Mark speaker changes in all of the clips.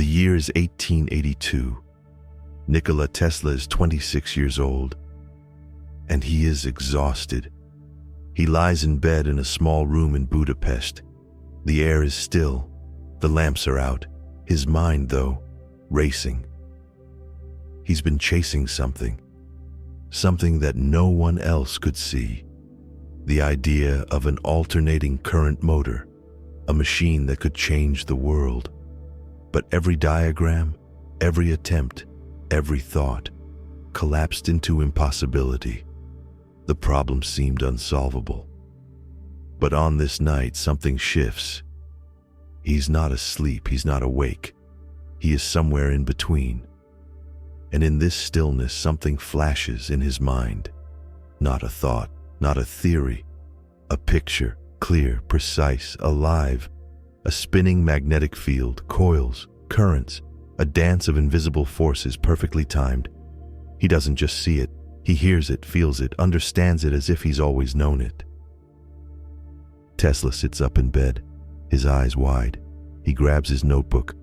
Speaker 1: The year is 1882. Nikola Tesla is 26 years old, and he is exhausted. He lies in bed in a small room in Budapest. The air is still, the lamps are out, his mind, though, racing. He's been chasing something that no one else could see. The idea of an alternating current motor, a machine that could change the world. But every diagram, every attempt, every thought collapsed into impossibility. The problem seemed unsolvable. But on this night, something shifts. He's not asleep, he's not awake. He is somewhere in between. And in this stillness, something flashes in his mind. Not a thought, not a theory. A picture, clear, precise, alive. A spinning magnetic field, coils, currents, a dance of invisible forces perfectly timed. He doesn't just see it, he hears it, feels it, understands it as if he's always known it. Tesla sits up in bed, his eyes wide. He grabs his notebook,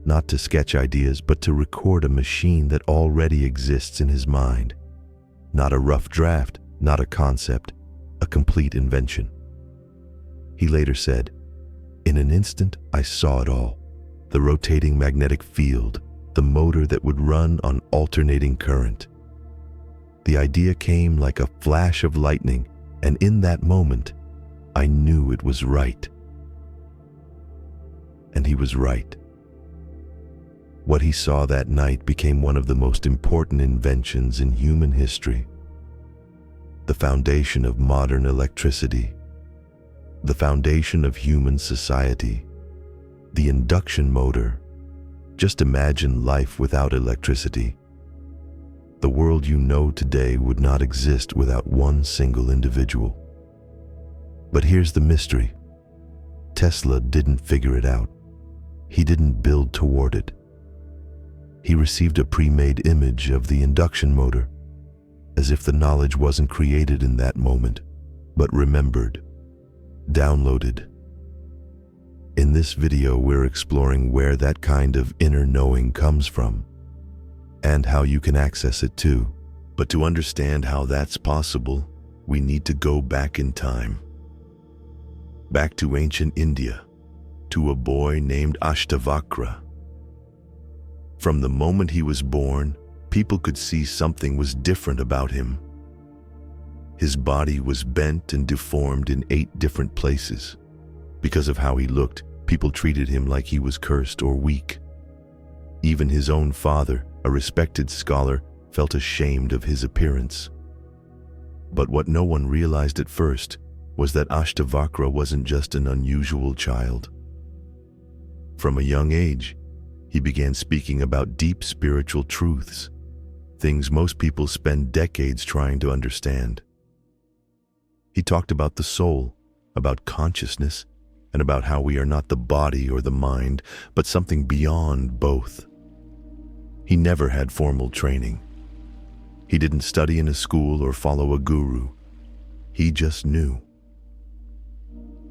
Speaker 1: not to sketch ideas, but to record a machine that already exists in his mind. Not a rough draft, not a concept, a complete invention. He later said, "In an instant, I saw it all. The rotating magnetic field, the motor that would run on alternating current. The idea came like a flash of lightning, and in that moment, I knew it was right." And he was right. What he saw that night became one of the most important inventions in human history. The foundation of modern electricity, the foundation of human society, the induction motor. Just imagine life without electricity. The world you know today would not exist without one single individual. But here's the mystery. Tesla didn't figure it out. He didn't build toward it. He received a pre-made image of the induction motor, as if the knowledge wasn't created in that moment, but remembered, downloaded. In this video, we're exploring where that kind of inner knowing comes from, and how you can access it too. But to understand how that's possible, we need to go back in time. Back to ancient India, to a boy named Ashtavakra. From the moment he was born, people could see something was different about him. His body was bent and deformed in 8 different places. Because of how he looked, people treated him like he was cursed or weak. Even his own father, a respected scholar, felt ashamed of his appearance. But what no one realized at first was that Ashtavakra wasn't just an unusual child. From a young age, he began speaking about deep spiritual truths, things most people spend decades trying to understand. He talked about the soul, about consciousness, and about how we are not the body or the mind, but something beyond both. He never had formal training. He didn't study in a school or follow a guru. He just knew.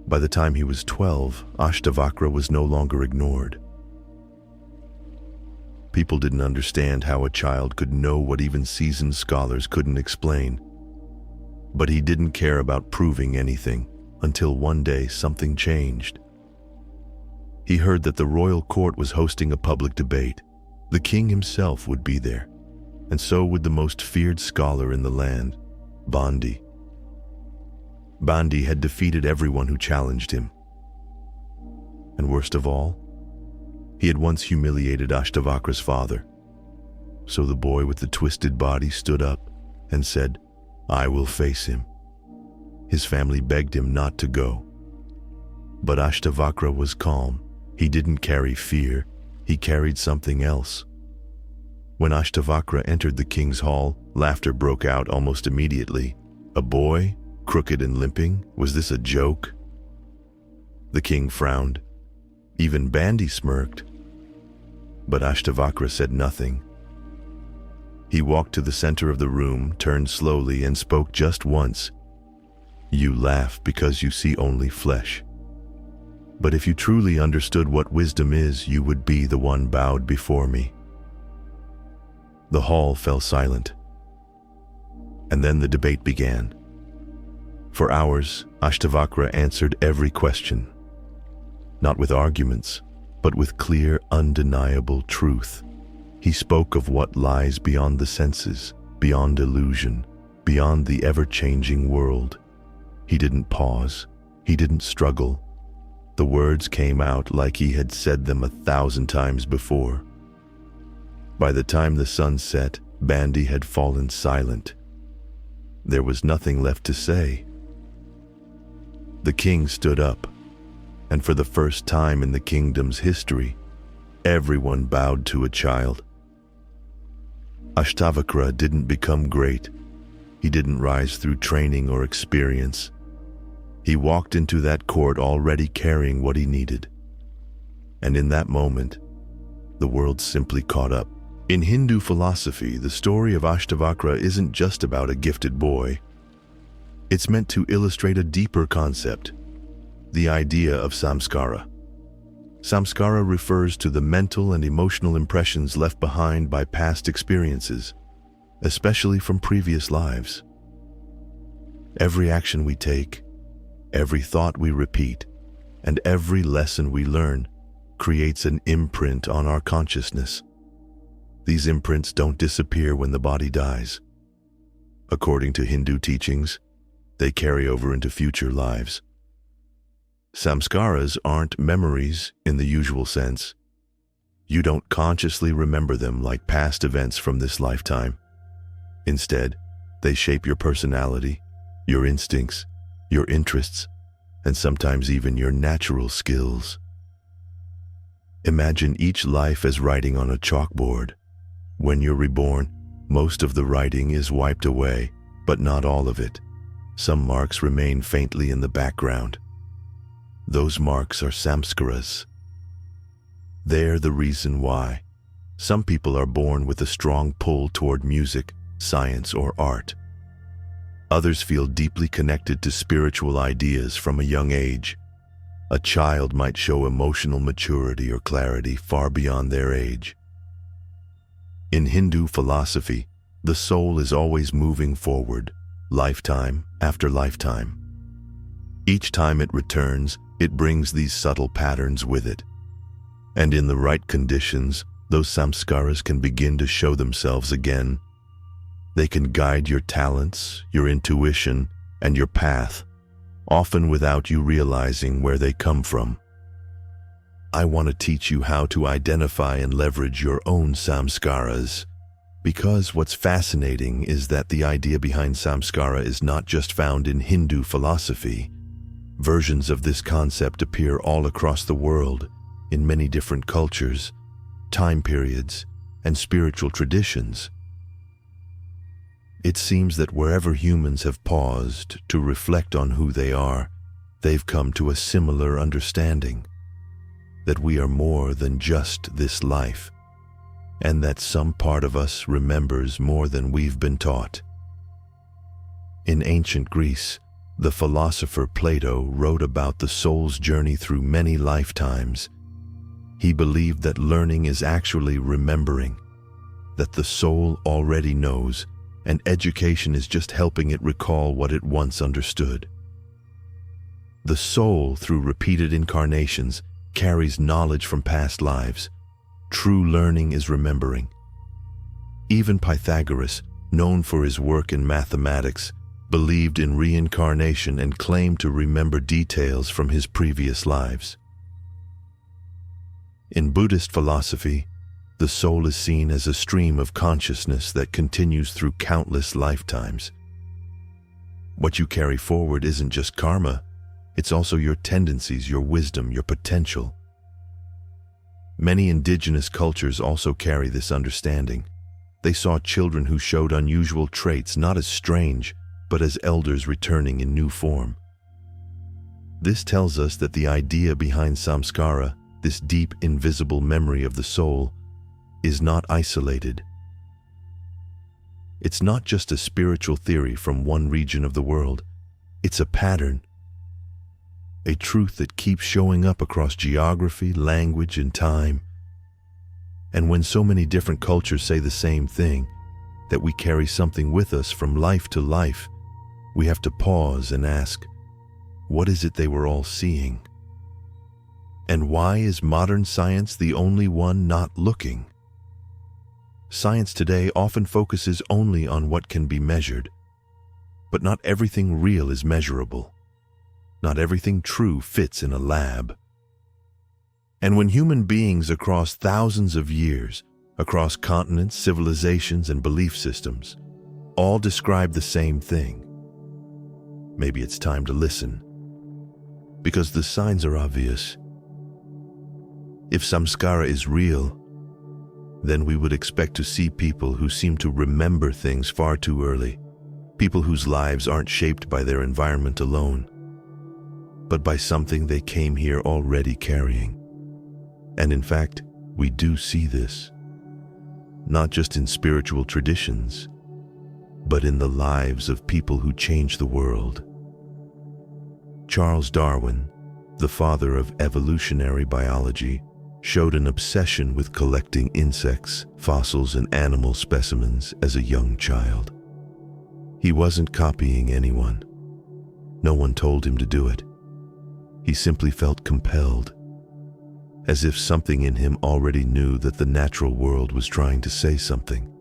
Speaker 1: By the time he was 12, Ashtavakra was no longer ignored. People didn't understand how a child could know what even seasoned scholars couldn't explain. But he didn't care about proving anything until one day something changed. He heard that the royal court was hosting a public debate. The king himself would be there, and so would the most feared scholar in the land, Bandi. Bandi had defeated everyone who challenged him. And worst of all, he had once humiliated Ashtavakra's father. So the boy with the twisted body stood up and said, "I will face him." His family begged him not to go. But Ashtavakra was calm. He didn't carry fear, he carried something else. When Ashtavakra entered the king's hall, laughter broke out almost immediately. A boy, crooked and limping, was this a joke? The king frowned. Even Bandi smirked. But Ashtavakra said nothing. He walked to the center of the room, turned slowly, and spoke just once. "You laugh because you see only flesh. But if you truly understood what wisdom is, you would be the one bowed before me." The hall fell silent. And then the debate began. For hours, Ashtavakra answered every question, not with arguments, but with clear, undeniable truth. He spoke of what lies beyond the senses, beyond illusion, beyond the ever-changing world. He didn't pause. He didn't struggle. The words came out like he had said them 1,000 times before. By the time the sun set, Bandi had fallen silent. There was nothing left to say. The king stood up, and for the first time in the kingdom's history, everyone bowed to a child. Ashtavakra didn't become great. He didn't rise through training or experience. He walked into that court already carrying what he needed. And in that moment, the world simply caught up. In Hindu philosophy, the story of Ashtavakra isn't just about a gifted boy. It's meant to illustrate a deeper concept, the idea of samskara. Samskara refers to the mental and emotional impressions left behind by past experiences, especially from previous lives. Every action we take, every thought we repeat, and every lesson we learn creates an imprint on our consciousness. These imprints don't disappear when the body dies. According to Hindu teachings, they carry over into future lives. Samskaras aren't memories in the usual sense. You don't consciously remember them like past events from this lifetime. Instead, they shape your personality, your instincts, your interests, and sometimes even your natural skills. Imagine each life as writing on a chalkboard. When you're reborn, most of the writing is wiped away, but not all of it. Some marks remain faintly in the background. Those marks are samskaras. They're the reason why some people are born with a strong pull toward music, science, or art. Others feel deeply connected to spiritual ideas from a young age. A child might show emotional maturity or clarity far beyond their age. In Hindu philosophy, the soul is always moving forward, lifetime after lifetime. Each time it returns, it brings these subtle patterns with it. And in the right conditions, those samskaras can begin to show themselves again. They can guide your talents, your intuition, and your path, often without you realizing where they come from. I want to teach you how to identify and leverage your own samskaras, because what's fascinating is that the idea behind samskara is not just found in Hindu philosophy. Versions of this concept appear all across the world, in many different cultures, time periods, and spiritual traditions. It seems that wherever humans have paused to reflect on who they are, they've come to a similar understanding, that we are more than just this life, and that some part of us remembers more than we've been taught. In ancient Greece, the philosopher Plato wrote about the soul's journey through many lifetimes. He believed that learning is actually remembering, that the soul already knows, and education is just helping it recall what it once understood. The soul, through repeated incarnations, carries knowledge from past lives. True learning is remembering. Even Pythagoras, known for his work in mathematics, believed in reincarnation and claimed to remember details from his previous lives. In Buddhist philosophy, the soul is seen as a stream of consciousness that continues through countless lifetimes. What you carry forward isn't just karma, it's also your tendencies, your wisdom, your potential. Many indigenous cultures also carry this understanding. They saw children who showed unusual traits not as strange, but as elders returning in new form. This tells us that the idea behind samskara, this deep, invisible memory of the soul, is not isolated. It's not just a spiritual theory from one region of the world. It's a pattern. a truth that keeps showing up across geography, language, and time. And when so many different cultures say the same thing, that we carry something with us from life to life, we have to pause and ask, what is it they were all seeing? And why is modern science the only one not looking? Science today often focuses only on what can be measured, but not everything real is measurable. Not everything true fits in a lab. And when human beings across thousands of years, across continents, civilizations, and belief systems, all describe the same thing, maybe it's time to listen, because the signs are obvious. If samskara is real, then we would expect to see people who seem to remember things far too early, people whose lives aren't shaped by their environment alone, but by something they came here already carrying. And in fact, we do see this, not just in spiritual traditions, but in the lives of people who change the world. Charles Darwin, the father of evolutionary biology, showed an obsession with collecting insects, fossils, and animal specimens as a young child. He wasn't copying anyone. No one told him to do it. He simply felt compelled, as if something in him already knew that the natural world was trying to say something.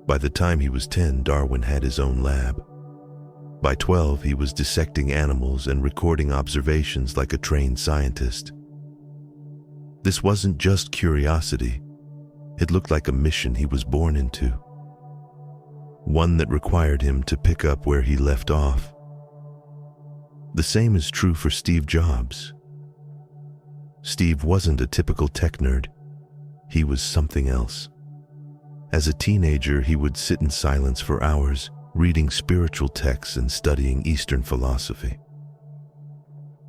Speaker 1: By the time he was 10, Darwin had his own lab. By 12, he was dissecting animals and recording observations like a trained scientist. This wasn't just curiosity. It looked like a mission he was born into, one that required him to pick up where he left off. The same is true for Steve Jobs. Steve wasn't a typical tech nerd. He was something else. As a teenager, he would sit in silence for hours, reading spiritual texts and studying Eastern philosophy.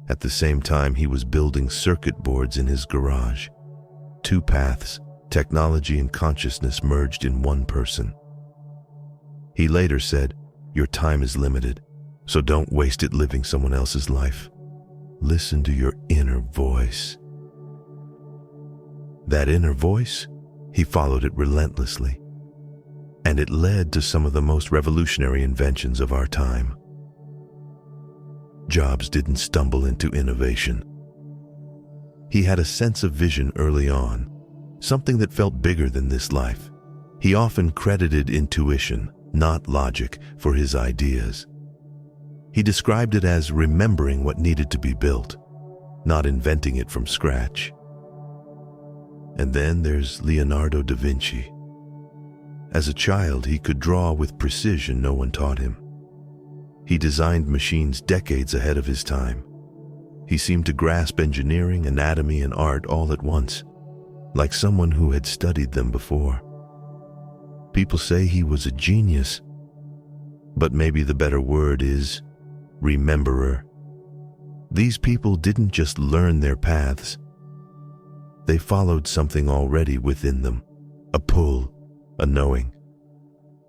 Speaker 1: At the same time, he was building circuit boards in his garage. Two paths, technology and consciousness, merged in one person. He later said, "Your time is limited, so don't waste it living someone else's life. Listen to your inner voice." That inner voice, he followed it relentlessly, and it led to some of the most revolutionary inventions of our time. Jobs didn't stumble into innovation. He had a sense of vision early on, something that felt bigger than this life. He often credited intuition, not logic, for his ideas. He described it as remembering what needed to be built, not inventing it from scratch. And then there's Leonardo da Vinci. As a child, he could draw with precision no one taught him. He designed machines decades ahead of his time. He seemed to grasp engineering, anatomy, and art all at once, like someone who had studied them before. People say he was a genius, but maybe the better word is rememberer. These people didn't just learn their paths. They followed something already within them, a pull, a knowing,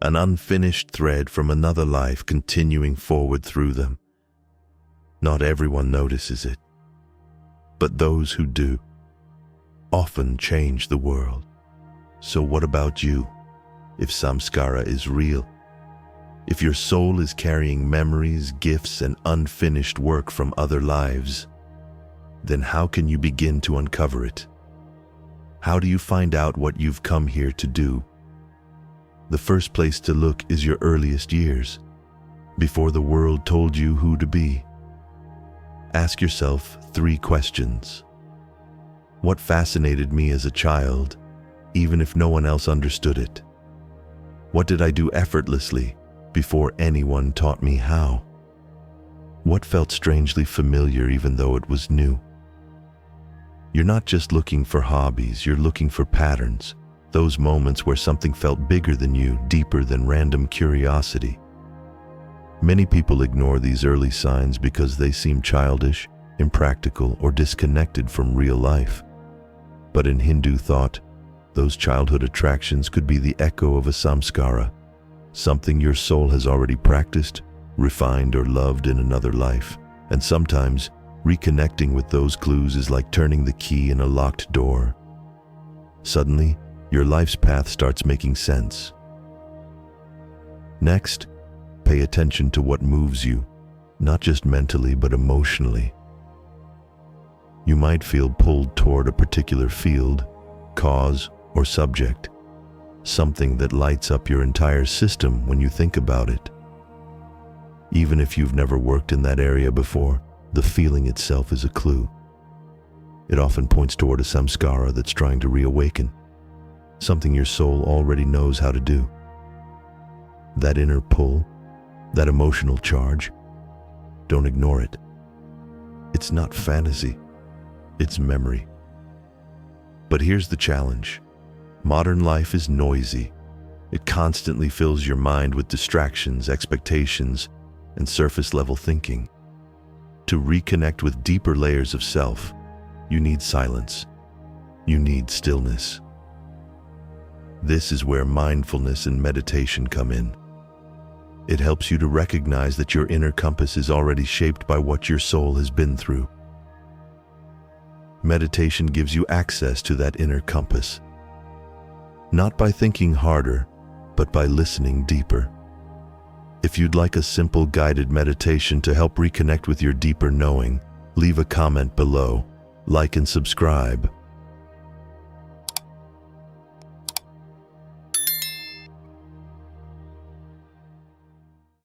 Speaker 1: an unfinished thread from another life continuing forward through them. Not everyone notices it, but those who do often change the world. So what about you? If samskara is real, if your soul is carrying memories, gifts, and unfinished work from other lives, then how can you begin to uncover it? How do you find out what you've come here to do? The first place to look is your earliest years, before the world told you who to be. Ask yourself 3 questions. What fascinated me as a child, even if no one else understood it? What did I do effortlessly before anyone taught me how? What felt strangely familiar even though it was new? You're not just looking for hobbies, you're looking for patterns, those moments where something felt bigger than you, deeper than random curiosity. Many people ignore these early signs because they seem childish, impractical, or disconnected from real life. But in Hindu thought, those childhood attractions could be the echo of a samskara, something your soul has already practiced, refined, or loved in another life. And sometimes Reconnecting with those clues is like turning the key in a locked door. Suddenly, your life's path starts making sense. Next, pay attention to what moves you, not just mentally but emotionally. You might feel pulled toward a particular field, cause, or subject, something that lights up your entire system when you think about it. Even if you've never worked in that area before, the feeling itself is a clue. It often points toward a samskara that's trying to reawaken, something your soul already knows how to do. That inner pull, that emotional charge, don't ignore it. It's not fantasy, it's memory. But here's the challenge. Modern life is noisy. It constantly fills your mind with distractions, expectations, and surface-level thinking. To reconnect with deeper layers of self, you need silence. You need stillness. This is where mindfulness and meditation come in. It helps you to recognize that your inner compass is already shaped by what your soul has been through. Meditation gives you access to that inner compass, not by thinking harder, but by listening deeper. If you'd like a simple guided meditation to help reconnect with your deeper knowing, leave a comment below, like and subscribe.